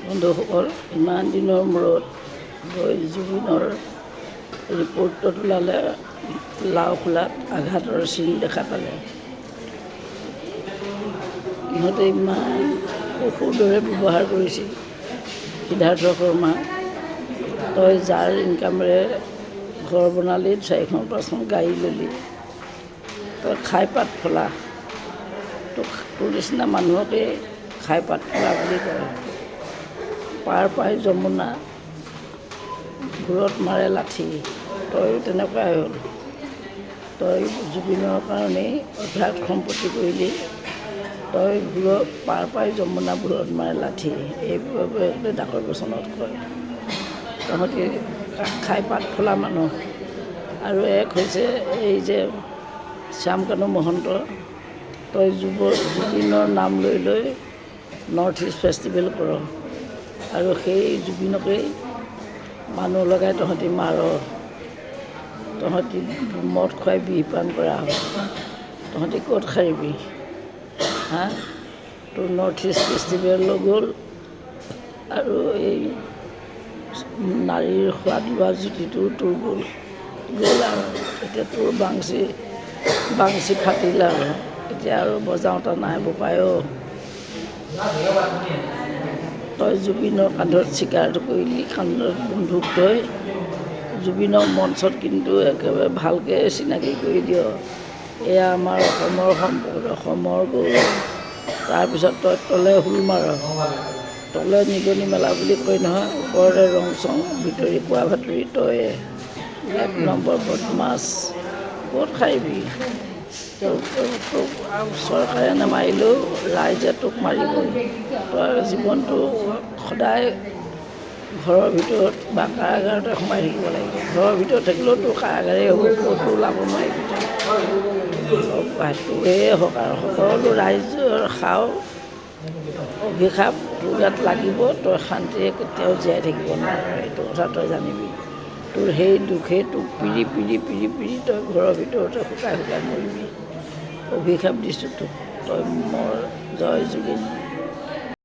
বন্ধুসকল, ইমান দিনৰ মূৰত গৈ জুবিনৰ ৰিপৰ্টত ওলালে লাওখোলাত আঘাতৰ চিন দেখা পালে। ইহঁতে ইমান পশুৰ দৰে ব্যৱহাৰ কৰিছিল। সিদ্ধাৰ্থ শৰ্মা, তই যাৰ ইনকামেৰে ঘৰ বনালি, 4খন-5খন গাড়ী ল'লি, তই খাই পাত ফলা, তোৰ নিচিনা মানুহকে খাই পাত ফলা বুলি কয়। পাৰ পাই যমুনা, ভূৰত মাৰে লাঠি, তইও তেনেকুৱাই হ'ল। তই জুবিনৰ কাৰণেই অধ্যাত সম্পত্তি কৰিলি, তই পাৰ পাই যমুনা, ভূৰত মাৰে লাঠি, এইবোৰে ডাকৰ বচনত কয়। তহঁতি খাই পাত ফলা মানুহ। আৰু এক হৈছে এই যে শ্যামকানু মহন্ত, তই জুবিনৰ নাম লৈ লৈ নৰ্থ ইষ্ট ফেষ্টিভেল কৰ, আৰু সেই জুবিনকেই মানুহ লগাই তহঁতি মাৰ। তহঁতি মদ খুৱাই বিহপান কৰা হয়, তহঁতি ক'ত সাৰিবি? তোৰ নৰ্থ ইষ্ট ফেষ্টিভেলো গ'ল, আৰু এই নাৰীৰ সোৱাদ লোৱা জুতিটো তোৰ গ'ল আৰু এতিয়া তোৰ বাংচি ফাটিল আৰু এতিয়া আৰু বজাওঁতা নাই বোপায়। তই জুবিনৰ কান্ধত চিকাৰটো কৰিলি, কান্ধত বন্দুক থৈ। জুবিনৰ মঞ্চত কিন্তু একেবাৰে ভালকৈ চিনাকি কৰি দিয়, এয়া আমাৰ অসমৰ সম্পদ, অসমৰ গৌৰৱ। তাৰপিছত তই তলে হুল মাৰ, তলে নিগনি মেলা বুলি কয় নহয়, ওপৰতে ৰং চং, ভিতৰি কোৱা ভাতৰি, তই 1 নম্বৰ বদমাছ। ক'ত সাৰিবি? তোক চৰকাৰে নামাৰিলেও ৰাইজে তোক মাৰিবই। তই জীৱনটো সদায় ঘৰৰ ভিতৰত বা কাৰাগাৰতে সোমাই থাকিব লাগিব। ঘৰৰ ভিতৰত থাকিলেও তোৰ কাৰাগাৰেই হ'ব, ক'তো ওলাব নোৱাৰিবি। তোৰেই হওক আৰু সকলো ৰাইজৰ খাও অভিশাপ তোৰ গাত লাগিব, তই শান্তিৰে কেতিয়াও জীয়াই থাকিব নোৱাৰ। এইটো কথা তই জানিবি। তোৰ সেই দুখে তোক পিৰি তই ঘৰৰ ভিতৰতে শুকাই মৰিবি। অভিশাপ দিছোঁ তোক, তই মৰ। জয় জুবিন।